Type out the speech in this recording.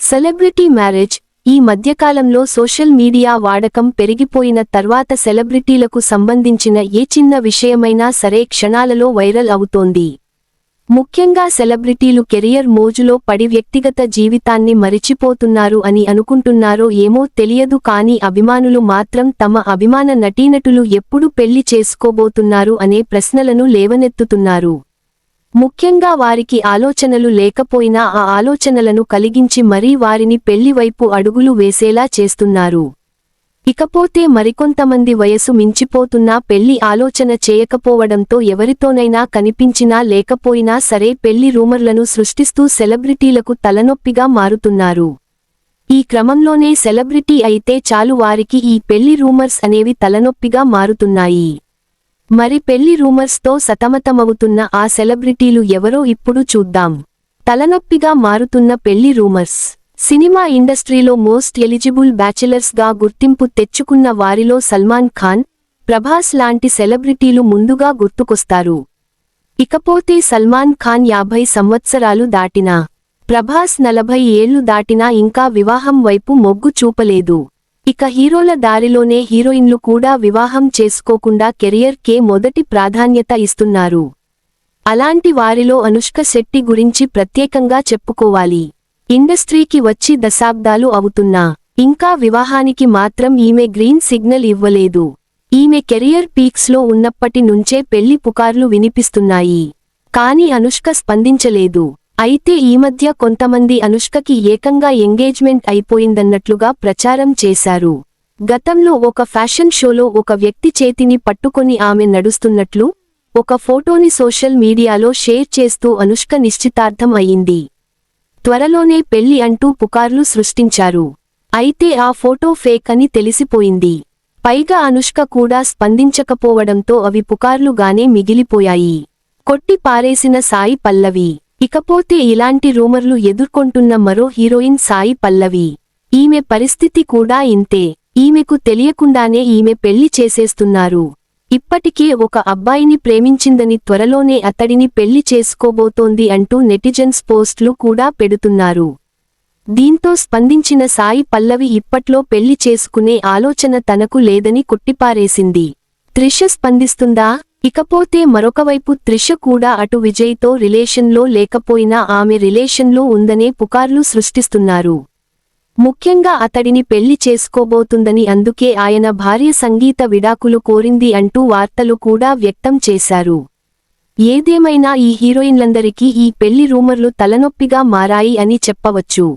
Celebrity marriage ఈ మధ్యకాలంలో social media వాడకం పెరిగిపోయిన తర్వాత సెలబ్రిటీలకు సంబంధించిన ఏ చిన్న విషయమైనా సరే క్షణాలలో వైరల్ అవుతోంది. ముఖ్యంగా సెలబ్రిటీలు కెరియర్ మోజులో పడి వ్యక్తిగత జీవితాన్ని మరిచిపోతున్నారు అని అనుకుంటున్నారో ఏమో తెలియదు కానీ అభిమానులు మాత్రం తమ అభిమాన నటీనటులు ఎప్పుడు పెళ్లి చేసుకోబోతున్నారు అనే ప్రశ్నలను లేవనెత్తుతున్నారు. ముఖ్యంగా వారికి ఆలోచనలు లేకపోయినా ఆ ఆలోచనలను కలిగించి మరీ వారిని పెళ్లి వైపు అడుగులు వేసేలా చేస్తున్నారు. ఇకపోతే మరికొంతమంది వయసు మించిపోతున్నా పెళ్లి ఆలోచన చేయకపోవడంతో ఎవరితోనైనా కనిపించినా లేకపోయినా సరే పెళ్లి రూమర్లను సృష్టిస్తూ సెలబ్రిటీలకు తలనొప్పిగా మారుతున్నారు. ఈ క్రమంలోనే సెలబ్రిటీ అయితే చాలు వారికి ఈ పెళ్లి రూమర్స్ అనేవి తలనొప్పిగా మారుతున్నాయి. మరి పెళ్లి రూమర్స్తో సతమతమవుతున్న ఆ సెలబ్రిటీలు ఎవరో ఇప్పుడు చూద్దాం. తలనొప్పిగా మారుతున్న పెళ్లి రూమర్స్. సినిమా ఇండస్ట్రీలో మోస్ట్ ఎలిజిబుల్ బ్యాచిలర్స్గా గుర్తింపు తెచ్చుకున్న వారిలో సల్మాన్ ఖాన్, ప్రభాస్ లాంటి సెలబ్రిటీలు ముందుగా గుర్తుకొస్తారు. ఇకపోతే సల్మాన్ ఖాన్ 50 సంవత్సరాలు దాటినా, ప్రభాస్ 40 ఏళ్లు దాటినా ఇంకా వివాహం వైపు మొగ్గు చూపలేదు. ఇక హీరోల దారిలోనే హీరోయిన్లు కూడా వివాహం చేసుకోకుండా కెరియర్కే మొదటి ప్రాధాన్యత ఇస్తున్నారు. అలాంటి వారిలో అనుష్క శెట్టి గురించి ప్రత్యేకంగా చెప్పుకోవాలి. ఇండస్ట్రీకి వచ్చి దశాబ్దాలు అవుతున్నా ఇంకా వివాహానికి మాత్రం ఈమె గ్రీన్ సిగ్నల్ ఇవ్వలేదు. ఈమె కెరియర్ పీక్స్లో ఉన్నప్పటి నుంచే పెళ్లి పుకార్లు వినిపిస్తున్నాయి. కానీ అనుష్క స్పందించలేదు. అయితే ఈ మధ్య కొంతమంది అనుష్కకి ఏకంగా ఎంగేజ్మెంట్ అయిపోయిందన్నట్లుగా ప్రచారం చేశారు. గతంలో ఒక ఫ్యాషన్ షోలో ఒక వ్యక్తి చేతిని పట్టుకొని ఆమె నడుస్తున్నట్లు ఒక ఫోటోని సోషల్ మీడియాలో షేర్ చేస్తూ అనుష్క నిశ్చితార్థం అయింది. త్వరలోనే పెళ్లి అంటూ పుకార్లు సృష్టించారు. అయితే ఆ ఫోటో ఫేక్ అని తెలిసిపోయింది. పైగా అనుష్క కూడా స్పందించకపోవడంతో అవి పుకార్లుగానే మిగిలిపోయాయి. కొట్టి పారేసిన సాయి పల్లవి. ఇకపోతే ఇలాంటి రూమర్లు ఎదుర్కొంటున్న మరో హీరోయిన్ సాయి పల్లవి. ఈమె పరిస్థితి కూడా ఇంతే. ఈమెకు తెలియకుండానే ఈమె పెళ్లి చేసేస్తున్నారు. ఇప్పటికే ఒక అబ్బాయిని ప్రేమించిందని త్వరలోనే అతడిని పెళ్లి చేసుకోబోతోంది అంటూ నెటిజన్స్ పోస్టులు కూడా పెడుతున్నారు. దీంతో స్పందించిన సాయి పల్లవి ఇప్పట్లో పెళ్లి చేసుకునే ఆలోచన తనకు లేదని కొట్టిపారేసింది. త్రిష స్పందిస్తుందా? ఇకపోతే మరొకవైపు త్రిష కూడా అటు విజయ్తో రిలేషన్లో లేకపోయినా ఆమె రిలేషన్లో ఉందనే పుకార్లు సృష్టిస్తున్నారు. ముఖ్యంగా అతడిని పెళ్లి చేసుకోబోతుందని అందుకే ఆయన భార్య సంగీత విడాకులు కోరింది అంటూ వార్తలు కూడా వ్యక్తం చేశారు. ఏదేమైనా ఈ హీరోయిన్లందరికీ ఈ పెళ్లి రూమర్లు తలనొప్పిగా మారాయి అని చెప్పవచ్చు.